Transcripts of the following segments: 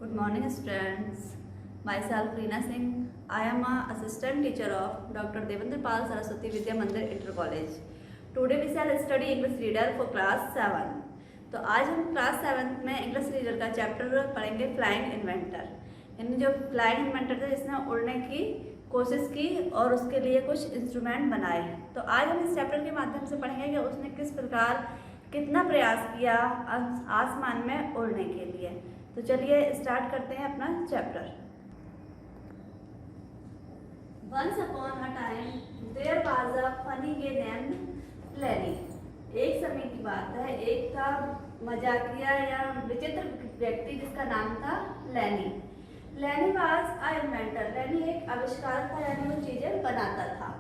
Good morning, students. Myself, Reena Singh. I am a assistant teacher of Dr. Devendra Pal Saraswati Vidya Mandir Inter College. Today we shall study English reader for class 7. तो आज हम class 7 में English reader का chapter पढ़ेंगे flying inventor. यानी जो flying inventor था जिसने उड़ने की कोशिश की और उसके लिए कुछ इंस्ट्रूमेंट बनाए। तो आज हम इस चैप्टर के माध्यम से पढ़ेंगे कि उसने किस प्रकार कितना प्रयास किया आसमान में उड़ने के लिए। तो चलिए स्टार्ट करते हैं अपना chapter. Once upon a time there was a funny guy named Lenny. एक समय की बात है, एक था मजाकिया या विचित्र व्यक्ति जिसका नाम था लेनी। लेनी वाज अ इन्वेंटर। लेनी एक आविष्कारक था, यानी वो चीजें बनाता था।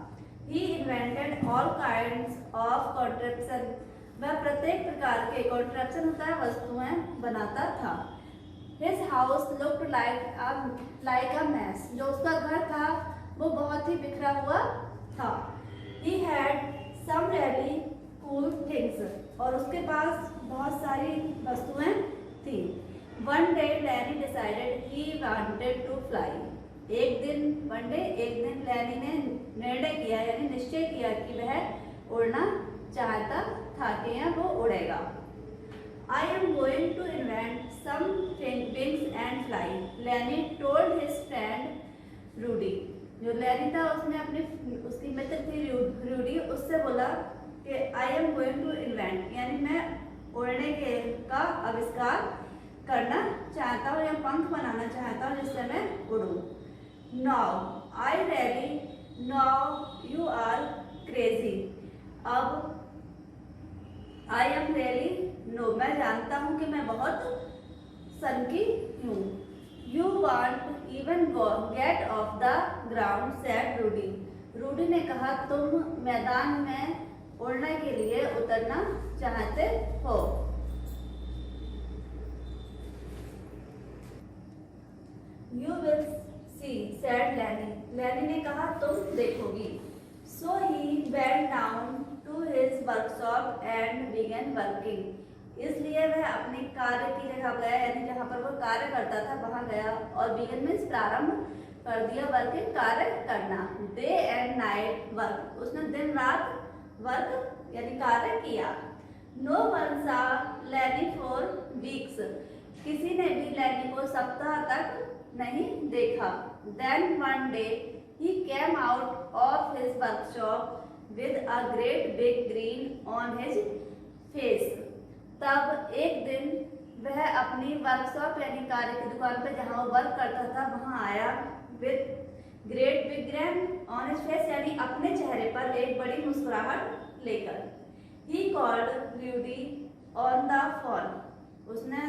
ही invented all kinds of contraption. वह प्रत्येक प्रकार के कॉन्ट्रैप्शन होता है वस्तुएं बनाता था। His house looked like a mess. जो उसका घर था वो बहुत ही बिखरा हुआ था। He had some really cool things. और उसके पास बहुत सारी वस्तुएं थी। One day Lenny decided he wanted to fly. एक दिन लेनी ने निर्णय किया यानी निश्चय किया कि वह उड़ना चाहता था कि वो उड़ेगा। I am going to invent some wings and fly. Lenny told his friend Rudy. जो लेनी था उसकी मित्र थी रूडी, उससे बोला कि I am going to invent, यानी मैं उड़ने का आविष्कार करना चाहता हूँ या पंख बनाना चाहता हूँ जिससे मैं उड़ूँ। Now I really know you are crazy. अब I am really नो मैं जानता हूँ कि मैं बहुत सनकी हूँ। You won't even get off the ground, said Rudy. Rudy ने कहा तुम मैदान में उड़ने के लिए उतरना चाहते हो। You will see, said Lenny. लेनी ने कहा तुम देखोगी। So he went down to his workshop and began working. इसलिए वह अपनी कार्य की जगह गया, यानी जहाँ पर वो कार्य करता था वहां गया और बिगन मीन्स प्रारंभ कर दिया वर्किंग कार्य करना। डे एंड नाइट वर्क, उसने दिन रात वर्क यानी कार्य किया। नो वन सा लेनी फॉर वीक्स, किसी ने भी लेनी को सप्ताह तक नहीं देखा। Then one day he came out of his workshop with a great big grin on his face. तब एक दिन वह अपनी वर्कशॉप यानी कार्य की दुकान पर जहाँ वो वर्क करता था वहां आया with great big grin on his face, यानी अपने चेहरे पर एक बड़ी मुस्कुराहट लेकर। He called Rudy on the phone, उसने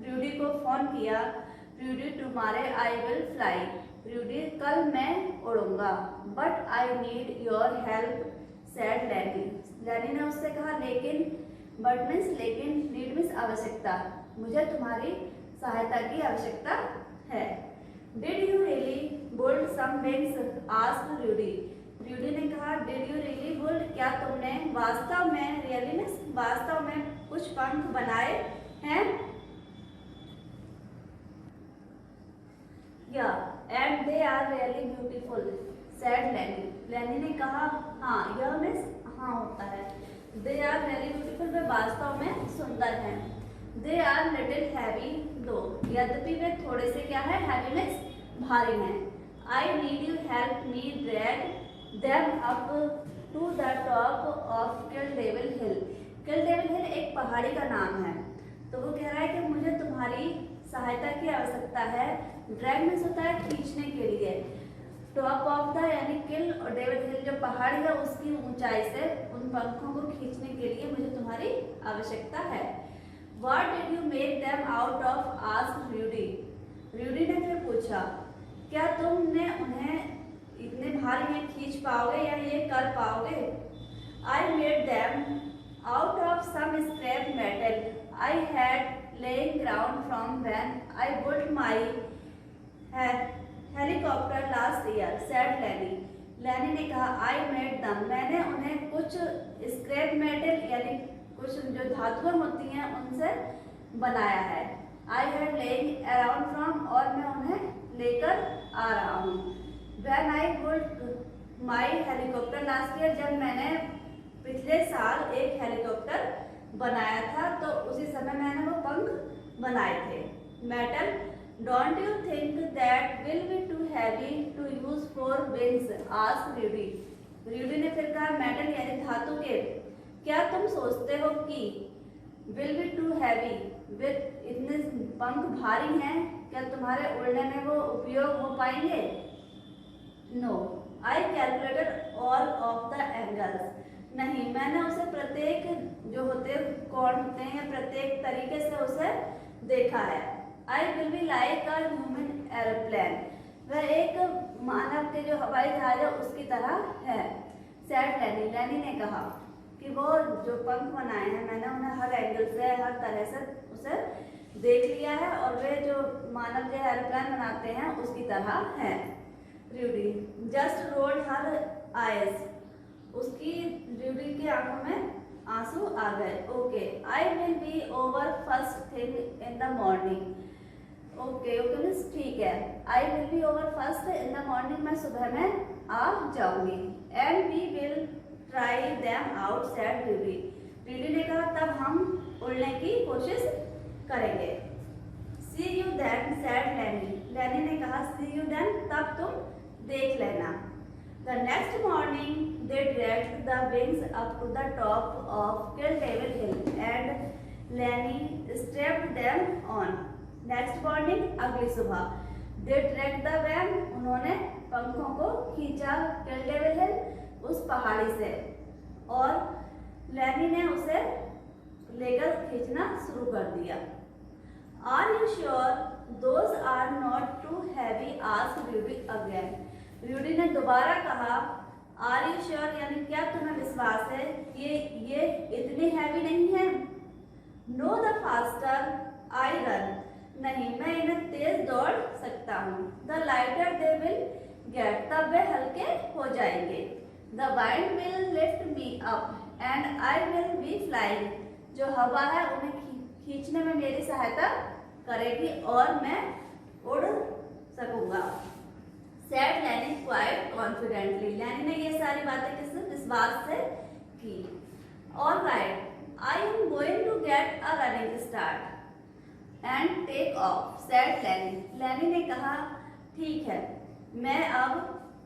रूडी को फोन किया। Rudy tomorrow I will fly, Rudy कल मैं उड़ूंगा। But I need your help, said लेनी। लेनी ने उससे कहा लेकिन, बट मीन्स लेकिन, नीड मीन्स आवश्यकता, मुझे तुम्हारी सहायता की आवश्यकता है। Did you really build some wings, asked Rudy. Rudy ने कहा डिड यू रियली बिल्ड, क्या तुमने वास्तव में, रियली मीन्स वास्तव में कुछ पंख बनाए हैं। Yeah and they are really beautiful, said लेनी। लेनी ने कहा हाँ, यह मीन्स हाँ होता है। दे आर वेरी ब्यूटीफुल, वे वास्तव में सुंदर हैं। दे आर लिटिल हैवी दो, यद्यपि वे थोड़े से क्या है, हैवी मीन्स भारी हैं। I need you help me drag them up to the top of Kill Devil Hill. Kill Devil Hill एक पहाड़ी का नाम है। तो वो कह रहा है कि मुझे तुम्हारी सहायता की आवश्यकता है। ड्रैग मीन्स होता है खींचने के लिए। टॉप ऑफ द यानी किल और डेविल हिल जो पहाड़ी है उसकी ऊंचाई से उन पंखों को खींचने के लिए मुझे तुम्हारी आवश्यकता है। What did you make them out of? asked Rudy. Rudy ने फिर पूछा क्या तुमने उन्हें इतने भारी में खींच पाओगे या ये कर पाओगे। I made them out of some scrap metal I had laying ground from when I built my helicopter last year, said लेनी। लेनी ने कहा आई मेड दम, मैंने उन्हें कुछ स्क्रैप मेटल यानी कुछ जो धातुएं होती हैं उनसे बनाया है। I had laying around from और मैं उन्हें लेकर आ रहा हूँ। When I built my helicopter last year, जब मैंने पिछले साल एक हेलीकॉप्टर बनाया था तो उसी समय मैंने वो पंख बनाए थे। Metal, don't you think that will be too heavy to use for wings, asked Rudy. Rudy ने फिर कहा, मेटल यानी धातु के, क्या तुम सोचते हो कि will be too heavy, with इतने पंख भारी हैं, क्या तुम्हारे उड़ने में वो उपयोग हो पाएंगे? No, I calculated all of the angles, नहीं, मैंने उसे प्रत्येक जो होते कोण होते हैं या प्रत्येक तरीके से उसे देखा है। I will be like a human aeroplane, वह एक मानव के जो हवाई जहाज है उसकी तरह है। सैड लैनी, लैनी ने कहा कि वो जो पंख बनाए हैं मैंने उन्हें हर एंगल से हर तरह से उसे देख लिया है और वे जो मानव जो एरोप्लेन बनाते हैं उसकी तरह है। Rudy just rolled her eyes, उसकी रूडी की आंखों में आंसू आ गए। Okay, I will be over first thing in the morning. Okay means ठीक है, I will be over first in the morning, मैं सुबह में आ जाऊंगी। And we will try them out, said Rudy. Rudy ने कहा तब हम उड़ने की कोशिश करेंगे। सी यू देन, सैड लैनी, लैनी ने कहा सी यू देन, तब तुम देख लेना। The next morning they dragged the wings up to the top of Kildare Hill and Lenny strapped them on. Next morning, अगली सुबह, they dragged the wing, उन्होंने पंखों को खींचा Kildare Hill, उस पहाड़ी से, और लैनी ने उसे लेकर खींचना शुरू कर दिया। Are you sure those are not too heavy? asked Rudy again. Rudy ने दोबारा कहा, आर यू श्योर यानी क्या तुम्हें विश्वास है कि ये इतने हैवी नहीं है? No, the faster I run, नहीं, मैं इन्हें तेज दौड़ सकता हूँ। The lighter they will get, तब वे हल्के हो जाएंगे। The wind will lift me up and I will be flying, जो हवा है उन्हें खींचने में मेरी सहायता करेगी और मैं उड़ सकूंगा। सैड लैनी क्वाइट कॉन्फिडेंटली, लैनी ने ये सारी बातें किस विश्वास से की। All right, I am going to get a running start and take off, said Lainey, लैनी ने कहा ठीक है, मैं अब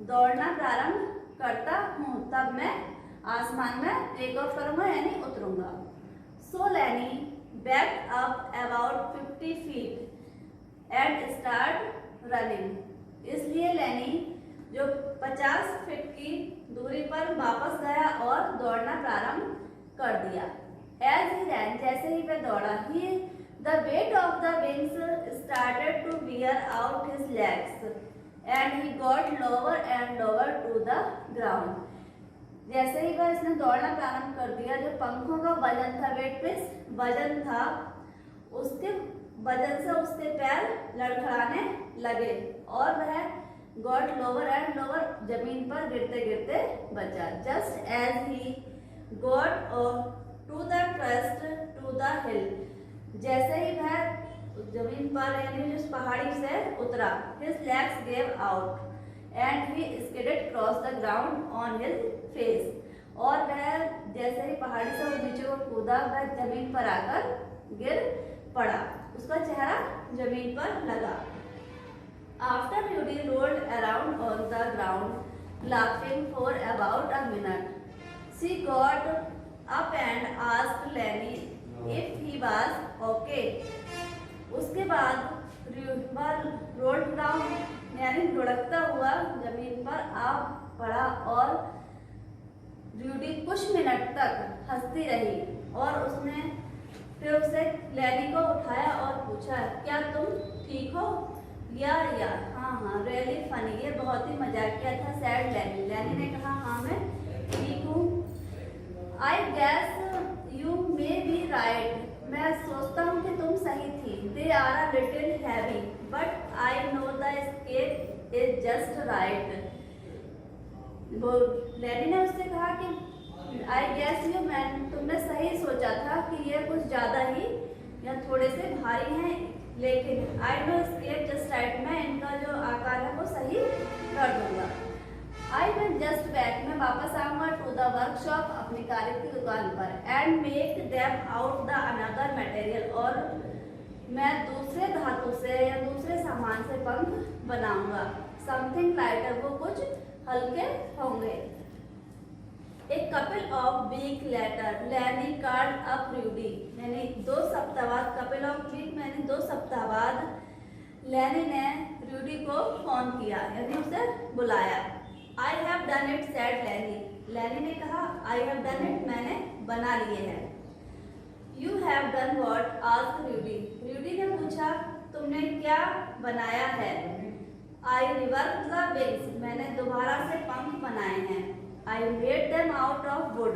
दौड़ना प्रारंभ करता हूँ, तब मैं आसमान में टेक ऑफ करूंगा यानी उतरूंगा। सो लैनी back up about 50 feet and start running, इसलिए लैनी जो 50 फीट की दूरी पर वापस गया और दौड़ना प्रारंभ कर दिया। एज ही रैन, जैसे ही वह दौड़ा, he the weight of the wings started to wear out his legs and he got lower and lower to the ground. जैसे ही वह इसने दौड़ना प्रारंभ कर दिया, जो पंखों का वजन था, वेट प्लस वजन था, उसके वजन से उसके पैर लड़खड़ाने लगे और वह गॉट लोअर एंड लोअर, जमीन पर गिरते गिरते बचा। Just as he got to the trust to the hill, जैसे ही वह जमीन पर यानी उस पहाड़ी से उतरा, his legs gave out and he skidded cross the ground on his face, और वह जैसे ही पहाड़ी से नीचे को कूदा, वह जमीन पर आकर गिर पड़ा, उसका चेहरा जमीन पर लगा। After Rudy rolled around on the ground, laughing for about a minute, she got up and asked Lenny if he was okay. उसके बाद रोल्ड डाउन यानी लुढ़कता हुआ जमीन पर आ पड़ा और रूडी कुछ मिनट तक हंसती रही और उसने फिर उसे लैनी को उठाया और पूछा, क्या तुम ठीक हो? या हाँ, रियली फनी, ये बहुत ही मजाकिया था, सैड लैनी, लैनी ने कहा हाँ मैं ठीक हूँ। I guess you may be right, मैं सोचता हूँ कि तुम सही थी। They are a little heavy but I know the escape is just right. Lainey ने उससे कहा कि आई गैस यू, तुमने सही सोचा था कि ये कुछ ज्यादा ही या थोड़े से भारी हैं, लेकिन I know escape just right, will just back, मैं वापस आऊंगा टू द वर्कशॉप, अपनी कार्य की दुकान पर, and make them out the another material, और मैं दूसरे धातु से या दूसरे सामान से पंख बनाऊंगा। समथिंग लाइटर, वो कुछ हल्के होंगे। एक कपल ऑफ वीक लेटर लैनी कार्ड अप रूडी, यानी 2 सप्ताह बाद, कपल ऑफ वीक मैंने 2 सप्ताह बाद लैनी ने रूडी को फोन किया, यानी उसे बुलाया। I have done it said लैनी, लैनी ने कहा आई हैव डन इट, मैंने बना लिए हैं। You have done what asked Rudy, Rudy ने पूछा तुमने क्या बनाया है। आई रिवर्क द विंग्स, मैंने दोबारा से पंख बनाए हैं। I made them out of would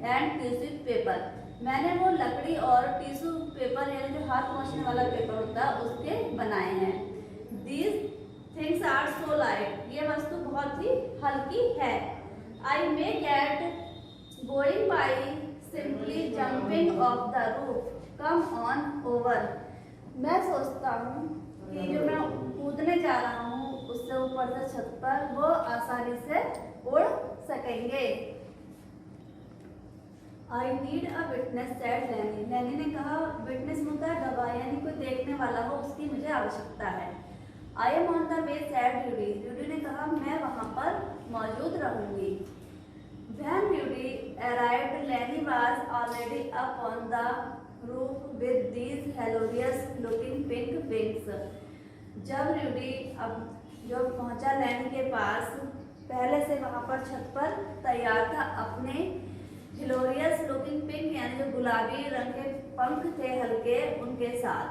and tissue paper, मैंने वो लकड़ी और टिश्यू पेपर यानी जो हाथ पोंछने वाला पेपर होता है उसके बनाए हैं। These things are so light, ये वस्तु बहुत ही हल्की है। I may get going by simply jumping off the roof, come on over, मैं सोचता हूँ कि जो मैं कूदने जा रहा हूँ उससे ऊपर से छत पर, वो आसानी से उड़ सकेंगे। आई नीड अ विटनेस सेड लैनी, लैनी ने कहा विटनेस होता है गवाह, यानी कोई देखने वाला हो, उसकी मुझे आवश्यकता है। I am on the way said Rudy, Rudy ने कहा मैं वहां पर मौजूद रहूंगी। When Rudy arrived Lainey was already up on the roof with these hilarious looking pink wings, जब रूडी अब जो पहुंचा लैनी के पास, पहले से वहां पर छत पर तैयार था अपने हिलोरियस लुकिंग पिंक यानी जो गुलाबी रंग के पंख थे हल्के, उनके साथ।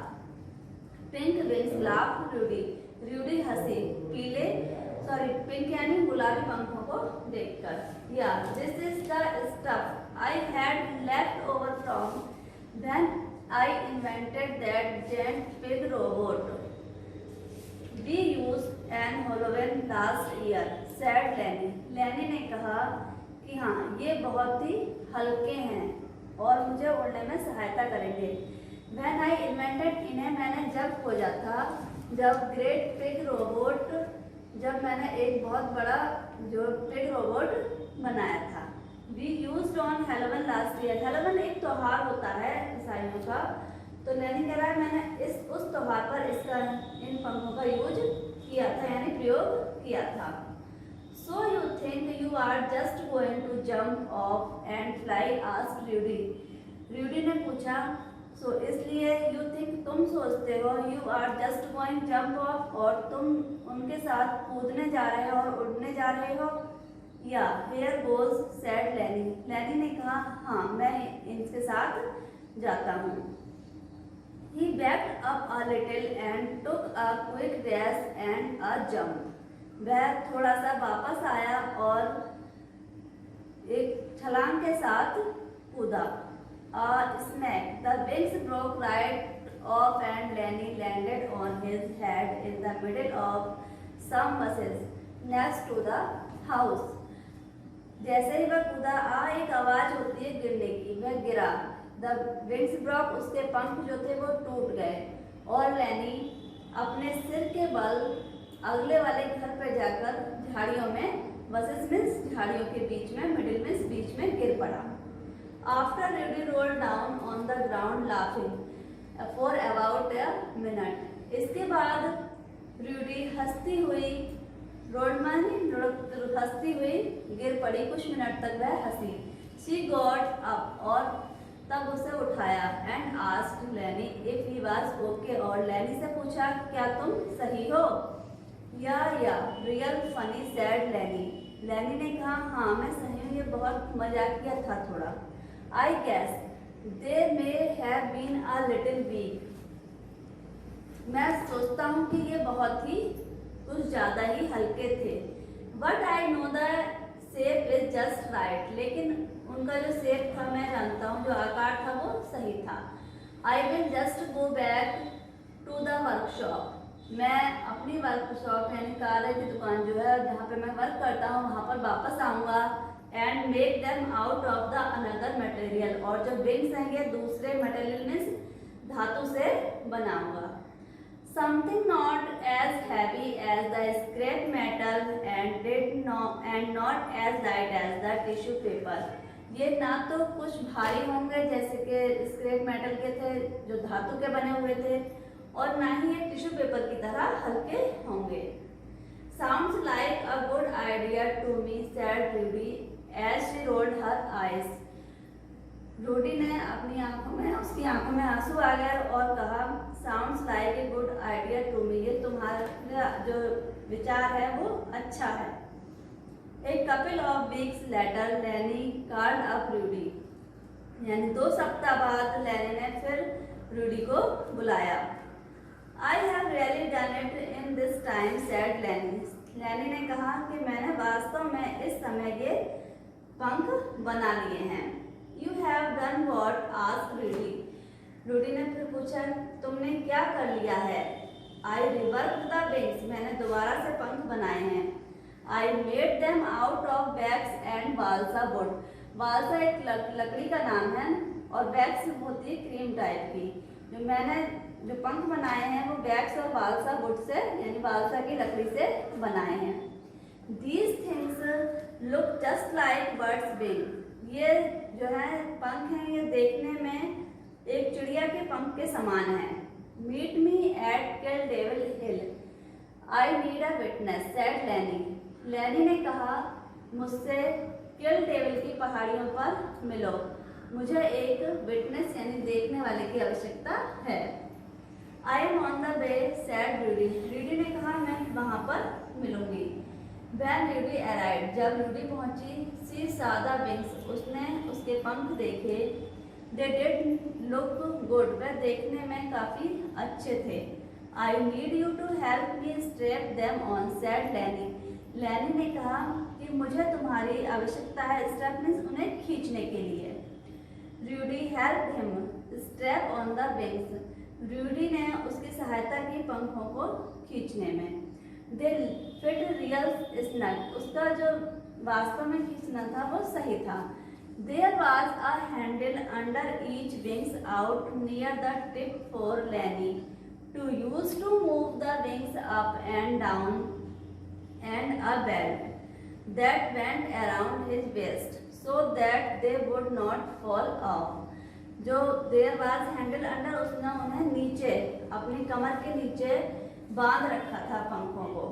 Pink wings laughed Rudy, Rudy हंसी पीले पिंक यानी गुलाबी पंखों को देखकर। Yeah this is the stuff I had left over from when I invented that giant pig robot we used in Halloween last year said लैनी, लैनी ने कहा कि हाँ ये बहुत ही हल्के हैं और मुझे उड़ने में सहायता करेंगे। When I invented इन्हें मैंने जब खोजा था, जब ग्रेट पिग रोबोट, जब मैंने एक बहुत बड़ा जो पिग रोबोट बनाया था। We used on Halloween last year, Halloween एक त्योहार होता है ईसाइयों का, तो लैनी कह रहा है मैंने उस त्योहार पर इसका इन पंखों का यूज किया था, यानी प्रयोग किया था। So you think you are just going to jump off and fly? asked Rudy. Rudy ने पूछा, so इसलिए you think तुम सोचते हो you are just going jump off और तुम उनके साथ कूदने जा रहे हो और उड़ने जा रहे हो। Yeah, here goes said Lenny. Lenny ने कहा हाँ मैं इनके साथ जाता हूँ। He backed up a little and took a quick dash and a jump. वह थोड़ा सा वापस आया और एक छलांग के साथ कूदा। Smack, the wings broke right off and Lenny landed on his head in the middle of some bushes next to the house. जैसे ही वह कूदा एक आवाज होती है गिरने की, वह गिरा। The wings broke, उसके पंख जो थे वो टूट गए और लैनी अपने सिर के बल अगले वाले घर पर जाकर झाड़ियों में, बसेस मीन्स झाड़ियों के बीच में, मिडिल मीन्स बीच में गिर पड़ा। After Rudy rolled down on the ground laughing for about a minute, इसके बाद रूडी हंसती हुई हंसती हुई गिर पड़ी, कुछ मिनट तक वह हंसी। शी गॉट अप, और तब उसे उठाया। एंड आस्क्ड लैनी इफ ही वाज ओके, और लैनी से पूछा क्या तुम सही हो। या रियल फनी सैड लैनी, लैनी ने कहा हाँ मैं सही हूँ, ये बहुत मजाकिया था थोड़ा। I guess they may have been a little weak, मैं सोचता हूँ कि ये बहुत ही कुछ ज़्यादा ही हल्के थे। But I know the shape is just right, लेकिन उनका जो शेप था मैं जानता हूँ, जो आकार था वो सही था। I will just go back to the workshop, मैं अपनी वर्कशॉप यानी कार्य की दुकान जो है जहाँ पे मैं वर्क करता हूँ वहाँ पर वापस आऊँगा। And make them out of the another material, और जो विंग्स हैं दूसरे मटेरियल में धातु से बनाऊंगा। Something not as heavy as the scrap metal and did not as light as the tissue paper. ये ना तो कुछ भारी होंगे जैसे कि स्क्रैप मेटल के थे जो धातु के बने हुए थे, और ना ही ये टिश्यू पेपर की तरह हल्के होंगे. Sounds like a good idea to me, said Rudy as she rolled her eyes. Rudy ने उसकी आंखों में आंसू आ गए और कहा, sounds like a good idea to me, ये तुम्हारा जो विचार है वो अच्छा है. एक couple of weeks later Lainey called up Rudy, यानी 2 सप्ताह बाद लैनी ने फिर रूडी को बुलाया. I have really done it in this time, said लैनी. लैनी ने कहा कि मैंने वास्तव में इस समय ये पंख बना लिए हैं. You have done what? asked Rudy. Rudy ने फिर पूछा, तुमने क्या कर लिया है? I reworked the wings. मैंने दोबारा से पंख बनाए हैं. I made them out of wax and balsa wood. balsa एक लकड़ी का नाम है और wax होती है क्रीम टाइप की. जो पंख बनाए हैं वो wax और balsa wood से, यानी बालसा की लकड़ी से बनाए हैं. These things look just like birds' wing. ये जो है पंख हैं, ये देखने में एक चिड़िया के पंख के समान है. Meet me at Kill Devil Hill, I need a witness, said लैनी. लैनी ने कहा, मुझसे किल डेविल की पहाड़ियों पर मिलो, मुझे एक विटनेस यानी देखने वाले की आवश्यकता है. I am on the way, said Rudy. Rudy ने कहा, मैं वहां पर मिलूंगी. When Rudy arrived, जब रूडी पहुंची, she saw the wings, उसने उसके पंख देखे. They did look good, वह देखने में काफी अच्छे थे. I need you to help me strap them on, said Lenny. Lenny ने कहा कि मुझे तुम्हारी आवश्यकता है strap means उन्हें खींचने के लिए. Rudy helped him strap on the wings. Rudy ने उसकी सहायता की पंखों को खींचने में. They fit real snug, उसका जो वास्तव में खींचना था वो सही था. There was a handle under each wings out near the tip for Lenny to use to move the wings up and down, and a belt that went around his waist so that they would not fall off. जो there was handle under, उसने उन्हें नीचे अपनी कमर के नीचे बांध रखा था पंखों को,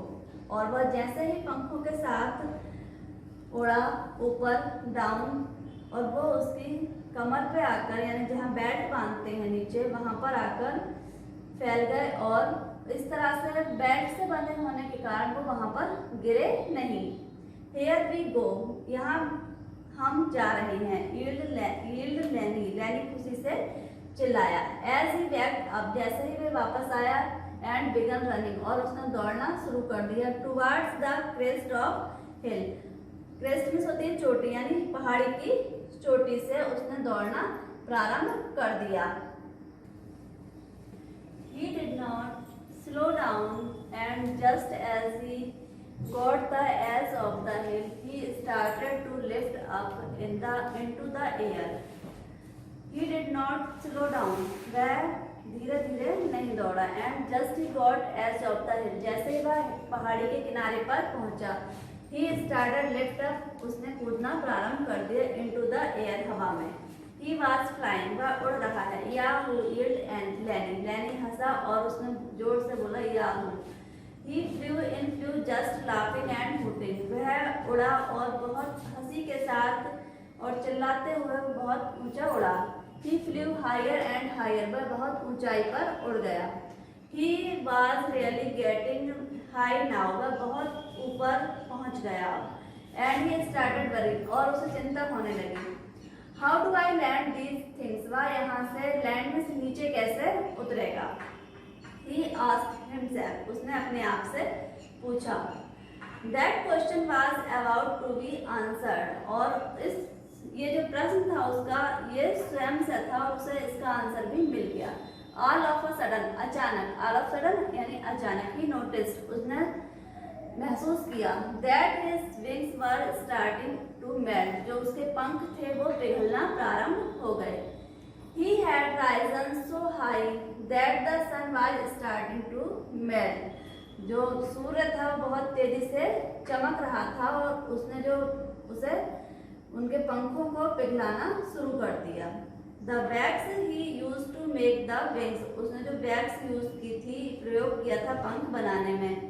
और वह जैसे ही पंखों के साथ उड़ा ऊपर डाउन, और वो उसकी कमर पे आकर, यानी जहाँ बेल्ट बांधते हैं नीचे, वहां पर आकर फैल गए. और इस तरह से बेल्ट से बंधे होने के कारण वो वहां पर गिरे नहीं. Here we go, यहाँ हम जा रहे हैं. Yelled Lenny, लैनी खुशी से चिल्लाया. As he backed up, जैसे ही वे वापस आया, and began running, और उसने दौड़ना शुरू कर दिया. Towards the crest of hill, crest में होती है चोटी, यानी पहाड़ी की चोटी से उसने दौड़ना प्रारंभ कर दिया. He did not slow down, and just as he got the edge of the hill, he started to lift up into the air. He did not slow down, वह धीरे धीरे नहीं दौड़ा. And just he got edge of the hill, जैसे ही वह पहाड़ी के किनारे पर पहुंचा, ही स्टार्टेड लिफ्ट अप, उसने कूदना प्रारंभ कर दिया. इनटू द एयर, हवा में. ही वाज फ्लाइंग, वह उड़ रहा है. याहू, यील्ड एंड लैनी, लैनी हंसा और उसने जोर से बोला Yahoo. He flu in flu just laughing and hooting, वह उड़ा और बहुत हंसी के साथ और चिल्लाते हुए बहुत ऊंचा उड़ा. He flew higher and higher, वह बहुत ऊंचाई पर उड़ गया. He was really getting high now, वह बहुत ऊपर पहुंच गया. And he started worrying, और उसे चिंता होने लगी. How do I land these things, वह यहाँ से लैंड में से नीचे कैसे उतरेगा. He asked himself, उसने अपने आप से पूछा. That question was about to be answered, और ये जो प्रश्न था उसका ये स्वयं से था और उसे इसका आंसर भी मिल गया. ऑल ऑफ अ सडन, अचानक. ऑल ऑफ सडन यानी अचानक. ही नोटिस्ड, उसने महसूस किया. That his wings were starting to melt, जो उसके पंख थे वो पिघलना प्रारंभ हो गए. He had risen so high that the sun was starting to melt, जो सूर्य था वो बहुत तेजी से चमक रहा था और उसने जो उसे उनके पंखों को पिघलाना शुरू कर दिया। The wax he used to make the wings, उसने जो वैक्स यूज की थी, प्रयोग किया था पंख बनाने में।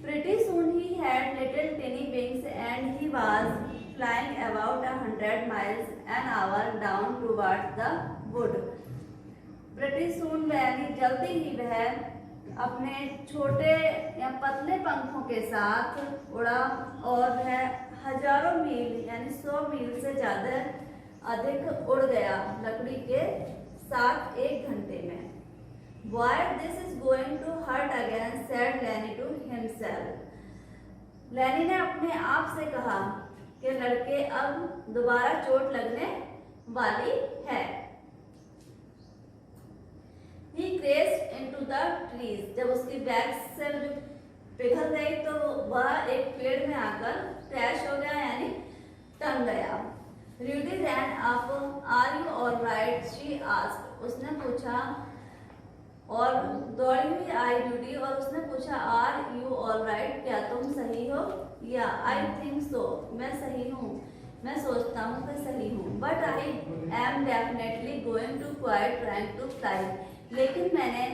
Pretty soon he had little tiny wings and he was flying about 100 miles an hour down towards the wood. Pretty soon यानी जल्दी ही वह अपने छोटे या पतले पंखों के साथ उड़ा और वह हजारों मील यानी 100 मील से ज्यादा अधिक उड़ गया लकड़ी के साथ 1 घंटे में। Why this is going to hurt again, said Lenny to himself. Lenny ने अपने आप से कहा कि लड़के अब दोबारा चोट लगने वाली है। He crashed into the trees. जब उसकी बैग से जो पिघल गई तो वह एक पेड़ में आकर क्रैश हो गया यानी टंग गया। Rudy ran up. Are you all right? She asked. उसने पूछा और दौड़ी हुई आई रूडी और उसने पूछा आर यू ऑल राइट, क्या तुम सही हो? या आई थिंक सो, मैं सही हूँ, मैं सोचता हूँ कि सही हूँ। But I am definitely going to quite trying to fly, लेकिन मैंने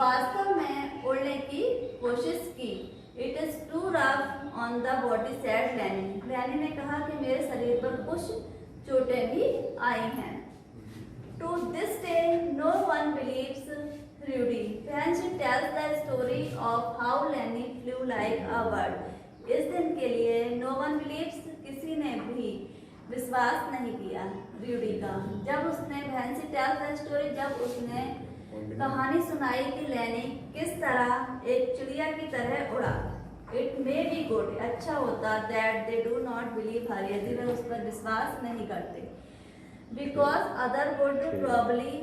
वास्तव में उड़ने की कोशिश की। It is too rough on the body, said Lainey. लैनी ने कहा कि मेरे शरीर पर कुछ चोटें भी आई हैं। To this day no one believes Rudy when she tells the story of how Lenny flew like a bird. इस दिन के लिए no one believes, किसी ने भी विश्वास नहीं किया रूडी का जब उसने Fancy tells the story, जब उसने कहानी सुनाई कि लेनी किस तरह एक चिड़िया की तरह उड़ा। It may be good, अच्छा होता that they do not believe her, यदि वे उस पर विश्वास नहीं करते। Because other would probably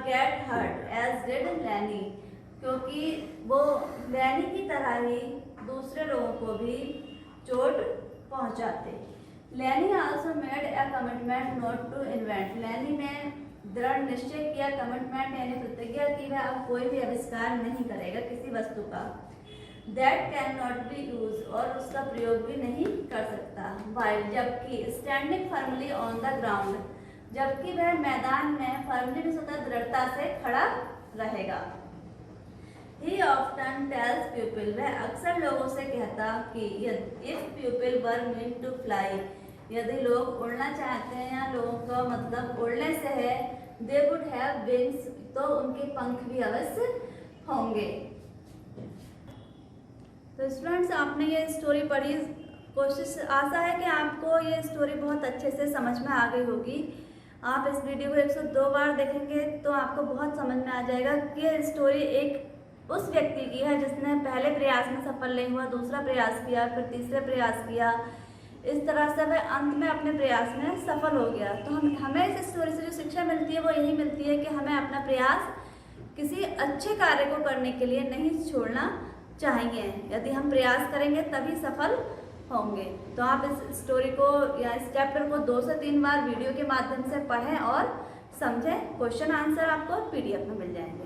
get hurt as did Lenny, क्योंकि वो लैनी की तरह ही दूसरे लोगों को भी चोट पहुंचाते। लैनी also made a commitment not to invent. लैनी ने दृढ़ निश्चय किया, कमिटमेंट यानी प्रतिज्ञा की वह अब कोई भी आविष्कार नहीं करेगा किसी वस्तु का। That cannot be used, और उसका प्रयोग भी नहीं कर सकता। While, जबकि standing firmly on the ground, जबकि वह मैदान में फर्मली दृढ़ता से खड़ा रहेगा। He often tells people, वह अक्सर लोगों से कहता कि if people were meant to fly, यदि लोग उड़ना चाहते हैं या लोगों का मतलब उड़ने से है, they would have wings, तो उनके पंख भी अवश्य होंगे। तो स्टूडेंट्स, आपने ये स्टोरी पढ़ी, कोशिश आशा है कि आपको ये स्टोरी बहुत अच्छे से समझ में आ गई होगी। आप इस वीडियो को 102 बार देखेंगे तो आपको बहुत समझ में आ जाएगा कि ये स्टोरी एक उस व्यक्ति की है जिसने पहले प्रयास में सफल नहीं हुआ, दूसरा प्रयास किया, फिर तीसरे प्रयास किया, इस तरह से वह अंत में अपने प्रयास में सफल हो गया। तो हमें इस स्टोरी से जो शिक्षा मिलती है वो यही मिलती है कि हमें अपना प्रयास किसी अच्छे कार्य को करने के लिए नहीं छोड़ना चाहिए। यदि हम प्रयास करेंगे तभी सफल होंगे। तो आप इस स्टोरी को या इस चैप्टर को 2 से 3 बार वीडियो के माध्यम से पढ़ें और समझें। क्वेश्चन आंसर आपको PDF में मिल जाएंगे।